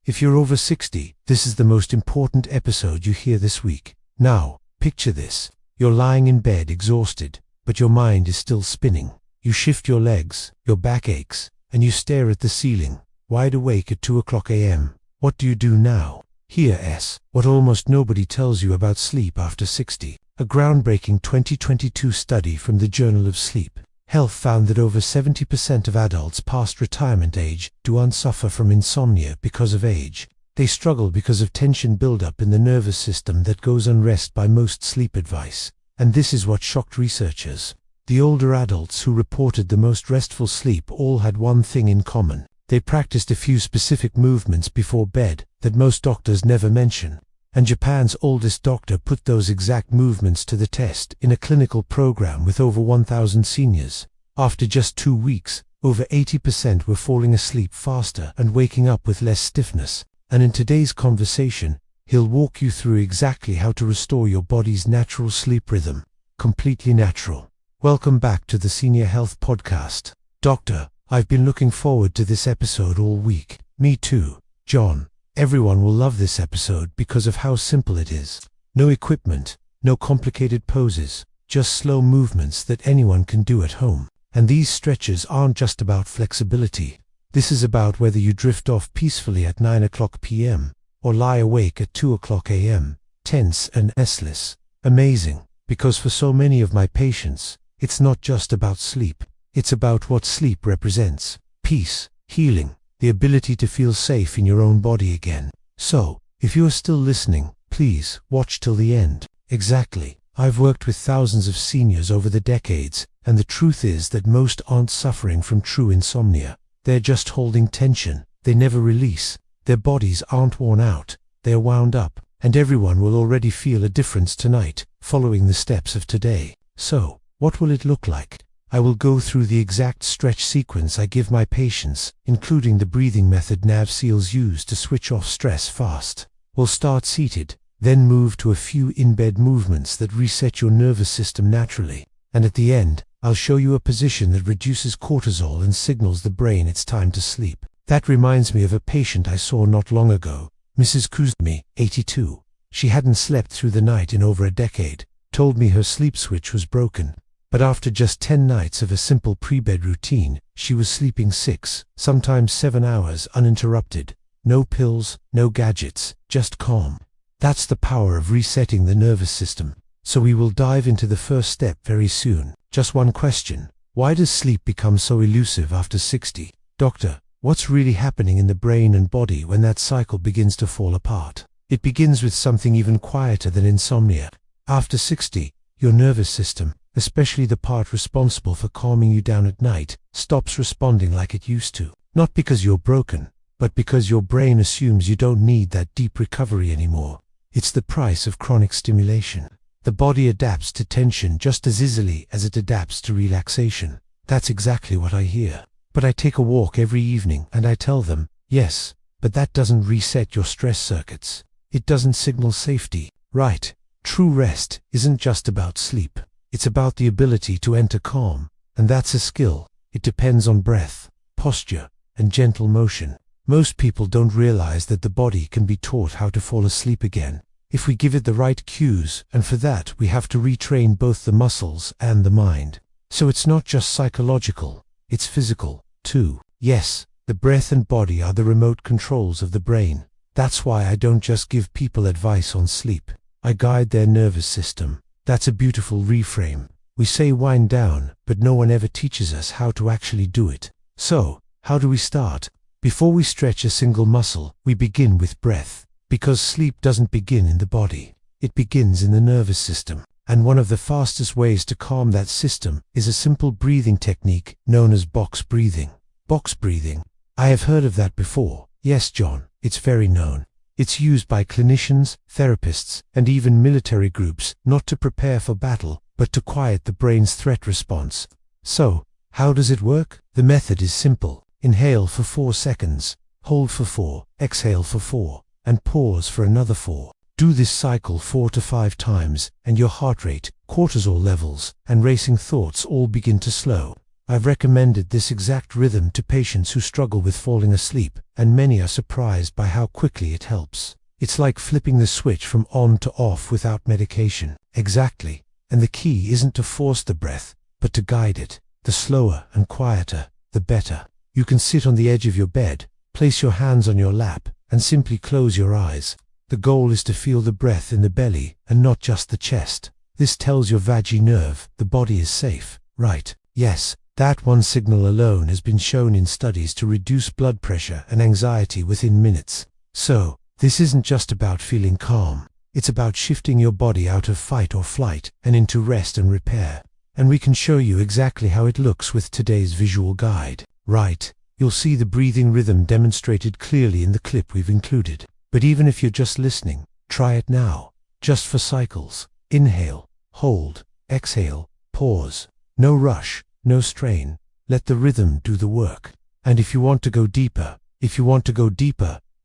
If you're over 60, this is the most important episode you hear this week. Now, picture this. You're lying in bed exhausted, but your mind is still spinning. You shift your legs, your back aches, and you stare at the ceiling, wide awake at 2 o'clock a.m. What do you do now? Here's what almost nobody tells you about sleep after 60. A groundbreaking 2022 study from the Journal of Sleep Health found that over 70% of adults past retirement age do suffer from insomnia because of age. They struggle because of tension buildup in the nervous system that goes unrest by most sleep advice. And this is what shocked researchers. The older adults who reported the most restful sleep all had one thing in common. They practiced a few specific movements before bed that most doctors never mention. And Japan's oldest doctor put those exact movements to the test in a clinical program with over 1,000 seniors. After just 2 weeks, over 80% were falling asleep faster and waking up with less stiffness. And in today's conversation, he'll walk you through exactly how to restore your body's natural sleep rhythm. Completely natural. Welcome back to the Senior Health Podcast. Doctor, I've been looking forward to this episode all week. Me too, John. Everyone will love this episode because of how simple it is. No equipment, no complicated poses, just slow movements that anyone can do at home. And these stretches aren't just about flexibility. This is about whether you drift off peacefully at 9 o'clock p.m. or lie awake at 2 o'clock a.m., tense and restless. Amazing, because for so many of my patients, it's not just about sleep. It's about what sleep represents. Peace, healing, the ability to feel safe in your own body again. So, if you are still listening, please watch till the end. Exactly. I've worked with thousands of seniors over the decades, and the truth is that most aren't suffering from true insomnia. They're just holding tension. They never release. Their bodies aren't worn out. They're wound up. And everyone will already feel a difference tonight, following the steps of today. So, what will it look like? I will go through the exact stretch sequence I give my patients, including the breathing method NavSeals use to switch off stress fast. We'll start seated, then move to a few in-bed movements that reset your nervous system naturally. And at the end, I'll show you a position that reduces cortisol and signals the brain it's time to sleep. That reminds me of a patient I saw not long ago, Mrs. Kuzmi, 82. She hadn't slept through the night in over a decade, told me her sleep switch was broken. But after just 10 nights of a simple pre-bed routine, she was sleeping 6, sometimes 7 hours uninterrupted. No pills, no gadgets, just calm. That's the power of resetting the nervous system. So we will dive into the first step very soon. Just one question. Why does sleep become so elusive after 60? Doctor, what's really happening in the brain and body when that cycle begins to fall apart? It begins with something even quieter than insomnia. After 60, your nervous system, especially the part responsible for calming you down at night, stops responding like it used to. Not because you're broken, but because your brain assumes you don't need that deep recovery anymore. It's the price of chronic stimulation. The body adapts to tension just as easily as it adapts to relaxation. That's exactly what I hear. But I take a walk every evening and I tell them, yes, but that doesn't reset your stress circuits. It doesn't signal safety. Right. True rest isn't just about sleep. It's about the ability to enter calm, and that's a skill. It depends on breath, posture, and gentle motion. Most people don't realize that the body can be taught how to fall asleep again, if we give it the right cues, and for that we have to retrain both the muscles and the mind. So it's not just psychological, it's physical, too. Yes, the breath and body are the remote controls of the brain. That's why I don't just give people advice on sleep. I guide their nervous system. That's a beautiful reframe. We say wind down, but no one ever teaches us how to actually do it. So, how do we start? Before we stretch a single muscle, we begin with breath. Because sleep doesn't begin in the body. It begins in the nervous system. And one of the fastest ways to calm that system is a simple breathing technique known as box breathing. Box breathing. I have heard of that before. Yes, John, it's very known. It's used by clinicians, therapists, and even military groups, not to prepare for battle, but to quiet the brain's threat response. So, how does it work? The method is simple. Inhale for 4 seconds, hold for 4, exhale for 4, and pause for another 4. Do this cycle 4 to 5 times, and your heart rate, cortisol levels, and racing thoughts all begin to slow. I've recommended this exact rhythm to patients who struggle with falling asleep, and many are surprised by how quickly it helps. It's like flipping the switch from on to off without medication. Exactly. And the key isn't to force the breath, but to guide it. The slower and quieter, the better. You can sit on the edge of your bed, place your hands on your lap, and simply close your eyes. The goal is to feel the breath in the belly and not just the chest. This tells your vagus nerve the body is safe, right? Yes, that one signal alone has been shown in studies to reduce blood pressure and anxiety within minutes. So, this isn't just about feeling calm. It's about shifting your body out of fight or flight and into rest and repair. And we can show you exactly how it looks with today's visual guide. Right, you'll see the breathing rhythm demonstrated clearly in the clip we've included. But even if you're just listening, try it now. Just for cycles. Inhale, hold, exhale, pause. No rush, no strain. Let the rhythm do the work. And if you want to go deeper,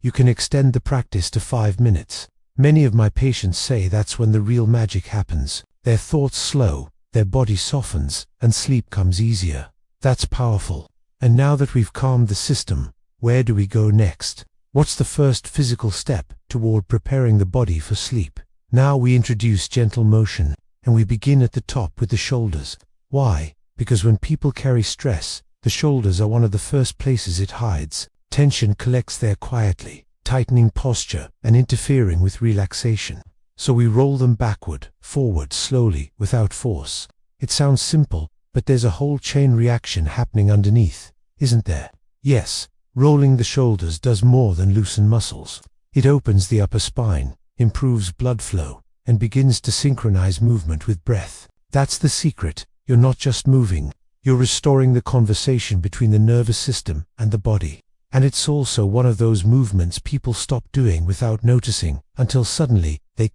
you can extend the practice to 5 minutes. Many of my patients say that's when the real magic happens. Their thoughts slow, their body softens, and sleep comes easier. That's powerful. And now that we've calmed the system, where do we go next? What's the first physical step toward preparing the body for sleep? Now we introduce gentle motion, and we begin at the top with the shoulders. Why? Because when people carry stress, the shoulders are one of the first places it hides. Tension collects there quietly, tightening posture and interfering with relaxation. So we roll them backward, forward, slowly, without force. It sounds simple, but there's a whole chain reaction happening underneath, isn't there? Yes, rolling the shoulders does more than loosen muscles. It opens the upper spine, improves blood flow, and begins to synchronize movement with breath. That's the secret. You're not just moving, you're restoring the conversation between the nervous system and the body. And it's also one of those movements people stop doing without noticing, until suddenly they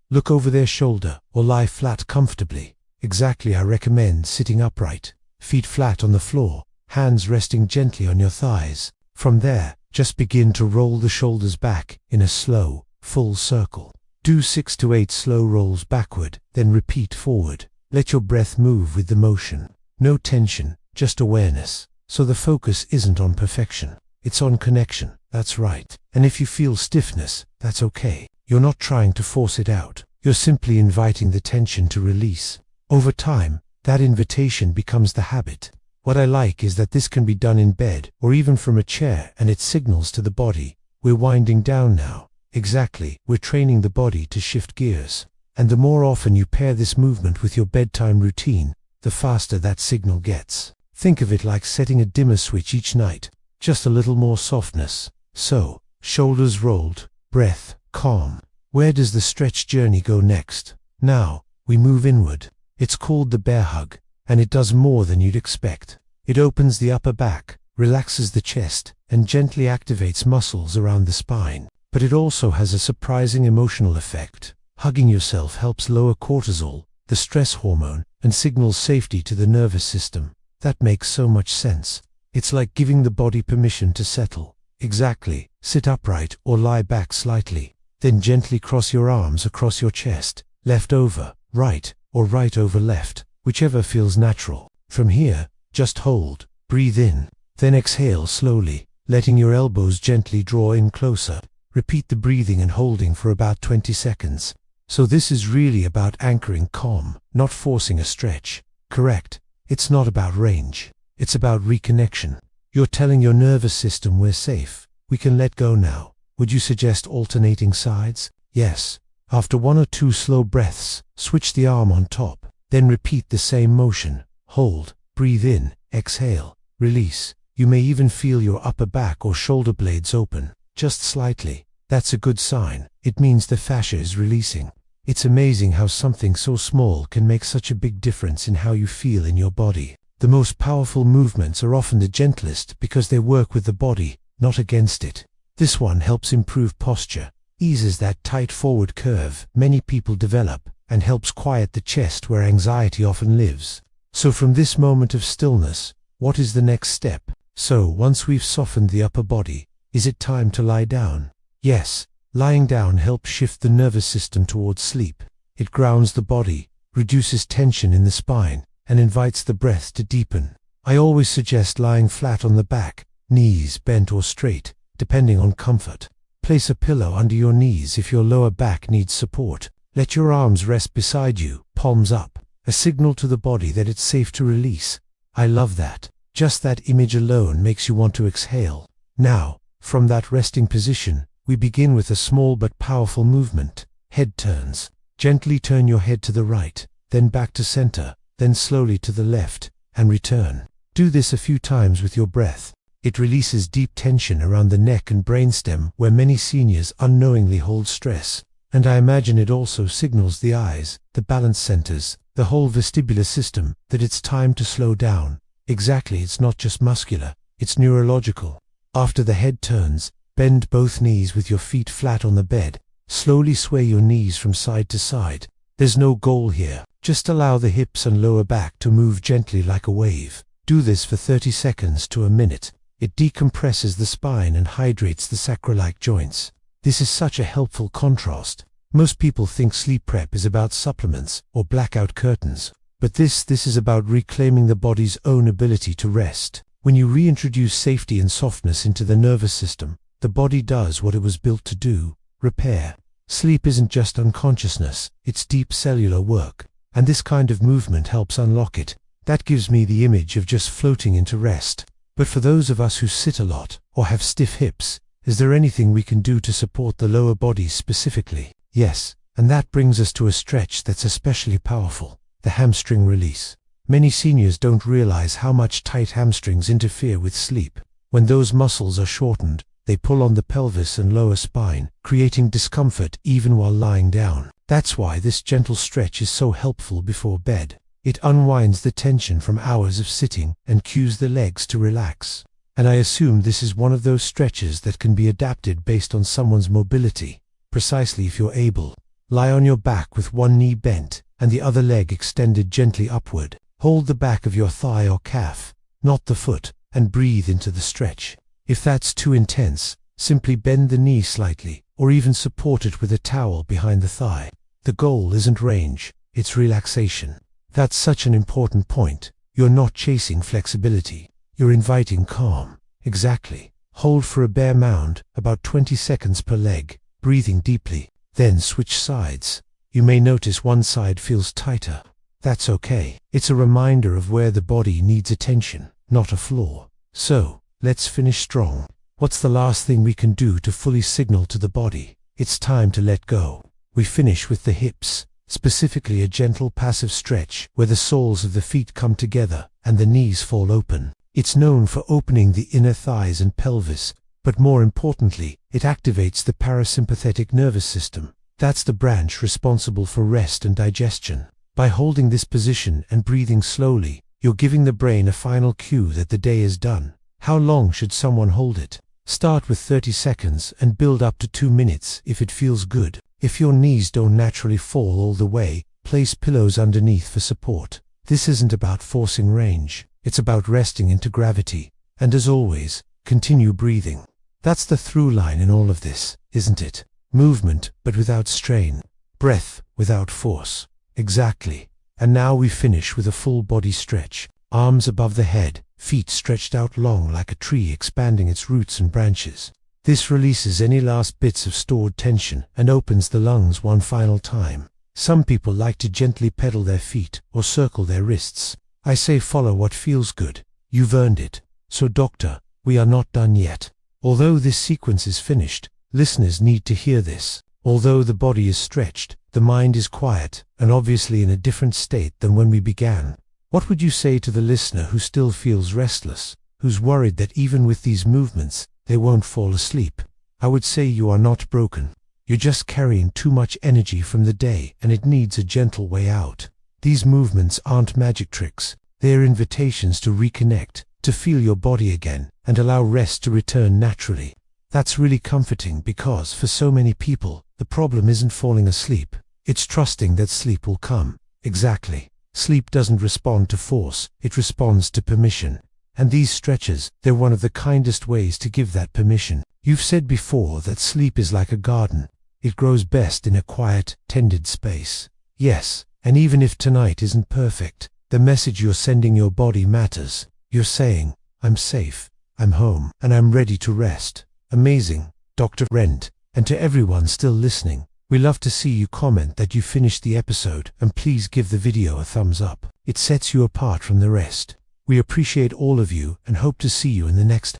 look over their shoulder or lie flat comfortably. Exactly, I recommend sitting upright, feet flat on the floor, hands resting gently on your thighs. From there, just begin to roll the shoulders back in a slow, full circle. Do 6 to 8 slow rolls backward, then repeat forward. Let your breath move with the motion. No tension, just awareness. So the focus isn't on perfection, it's on connection. That's right. And if you feel stiffness, that's okay. You're not trying to force it out. You're simply inviting the tension to release. Over time, that invitation becomes the habit. What I like is that this can be done in bed or even from a chair, and it signals to the body, we're winding down now. Exactly, we're training the body to shift gears. And the more often you pair this movement with your bedtime routine, the faster that signal gets. Think of it like setting a dimmer switch each night, just a little more softness. So, shoulders rolled, breath calm. Where does the stretch journey go next? Now, we move inward. It's called the bear hug, and it does more than you'd expect. It opens the upper back, relaxes the chest, and gently activates muscles around the spine. But it also has a surprising emotional effect. Hugging yourself helps lower cortisol, the stress hormone, and signals safety to the nervous system. That makes so much sense. It's like giving the body permission to settle. Exactly. Sit upright or lie back slightly. Then gently cross your arms across your chest, left over right, or right over left, whichever feels natural. From here, just hold, breathe in, then exhale slowly, letting your elbows gently draw in closer. Repeat the breathing and holding for about 20 seconds. So this is really about anchoring calm, not forcing a stretch. Correct. It's not about range. It's about reconnection. You're telling your nervous system we're safe. We can let go now. Would you suggest alternating sides? Yes. After 1 or 2 slow breaths, switch the arm on top. Then repeat the same motion. Hold, breathe in, exhale, release. You may even feel your upper back or shoulder blades open, just slightly. That's a good sign. It means the fascia is releasing. It's amazing how something so small can make such a big difference in how you feel in your body. The most powerful movements are often the gentlest because they work with the body, not against it. This one helps improve posture, eases that tight forward curve many people develop, and helps quiet the chest where anxiety often lives. So from this moment of stillness, what is the next step? So once we've softened the upper body, is it time to lie down? Yes. Lying down helps shift the nervous system towards sleep. It grounds the body, reduces tension in the spine, and invites the breath to deepen. I always suggest lying flat on the back, knees bent or straight, depending on comfort. Place a pillow under your knees if your lower back needs support. Let your arms rest beside you, palms up, a signal to the body that it's safe to release. I love that. Just that image alone makes you want to exhale. Now, from that resting position, we begin with a small but powerful movement. Head turns. Gently turn your head to the right, then back to center, then slowly to the left, and return. Do this a few times with your breath. It releases deep tension around the neck and brainstem where many seniors unknowingly hold stress. And I imagine it also signals the eyes, the balance centers, the whole vestibular system, that it's time to slow down. Exactly, it's not just muscular, it's neurological. After the head turns, bend both knees with your feet flat on the bed. Slowly sway your knees from side to side. There's no goal here, just allow the hips and lower back to move gently like a wave. Do this for 30 seconds to a minute. It decompresses the spine and hydrates the sacroiliac joints. This is such a helpful contrast. Most people think sleep prep is about supplements or blackout curtains, but this is about reclaiming the body's own ability to rest. When you reintroduce safety and softness into the nervous system, the body does what it was built to do: repair. Sleep isn't just unconsciousness, it's deep cellular work, and this kind of movement helps unlock it. That gives me the image of just floating into rest. But for those of us who sit a lot or have stiff hips, is there anything we can do to support the lower body specifically? Yes, and that brings us to a stretch that's especially powerful: the hamstring release. Many seniors don't realize how much tight hamstrings interfere with sleep. When those muscles are shortened, they pull on the pelvis and lower spine, creating discomfort even while lying down. That's why this gentle stretch is so helpful before bed. It unwinds the tension from hours of sitting and cues the legs to relax. And I assume this is one of those stretches that can be adapted based on someone's mobility. Precisely, if you're able, lie on your back with one knee bent and the other leg extended gently upward. Hold the back of your thigh or calf, not the foot, and breathe into the stretch. If that's too intense, simply bend the knee slightly, or even support it with a towel behind the thigh. The goal isn't range, it's relaxation. That's such an important point. You're not chasing flexibility, you're inviting calm. Exactly. Hold for a bear mound, about 20 seconds per leg, breathing deeply. Then switch sides. You may notice one side feels tighter. That's okay. It's a reminder of where the body needs attention, not a flaw. So, let's finish strong. What's the last thing we can do to fully signal to the body it's time to let go? We finish with the hips, specifically a gentle passive stretch where the soles of the feet come together and the knees fall open. It's known for opening the inner thighs and pelvis, but more importantly, it activates the parasympathetic nervous system. That's the branch responsible for rest and digestion. By holding this position and breathing slowly, you're giving the brain a final cue that the day is done. How long should someone hold it? Start with 30 seconds and build up to 2 minutes if it feels good. If your knees don't naturally fall all the way, place pillows underneath for support. This isn't about forcing range, it's about resting into gravity. And as always, continue breathing. That's the through line in all of this, isn't it? Movement, but without strain. Breath, without force. Exactly. And now we finish with a full body stretch. Arms above the head, feet stretched out long like a tree expanding its roots and branches. This releases any last bits of stored tension and opens the lungs one final time. Some people like to gently pedal their feet or circle their wrists. I say follow what feels good. You've earned it. So doctor, we are not done yet. Although this sequence is finished, listeners need to hear this. Although the body is stretched, the mind is quiet and obviously in a different state than when we began. What would you say to the listener who still feels restless, who's worried that even with these movements, they won't fall asleep? I would say you are not broken. You're just carrying too much energy from the day and it needs a gentle way out. These movements aren't magic tricks. They're invitations to reconnect, to feel your body again, and allow rest to return naturally. That's really comforting because for so many people, the problem isn't falling asleep. It's trusting that sleep will come. Exactly. Sleep doesn't respond to force, it responds to permission. And these stretches, they're one of the kindest ways to give that permission. You've said before that sleep is like a garden. It grows best in a quiet, tended space. Yes, and even if tonight isn't perfect, The message you're sending your body matters. You're saying, I'm safe, I'm home, and I'm ready to rest. Amazing, Dr. Rent. And to everyone still listening, we love to see you comment that you finished the episode, and please give the video a thumbs up. It sets you apart from the rest. We appreciate all of you and hope to see you in the next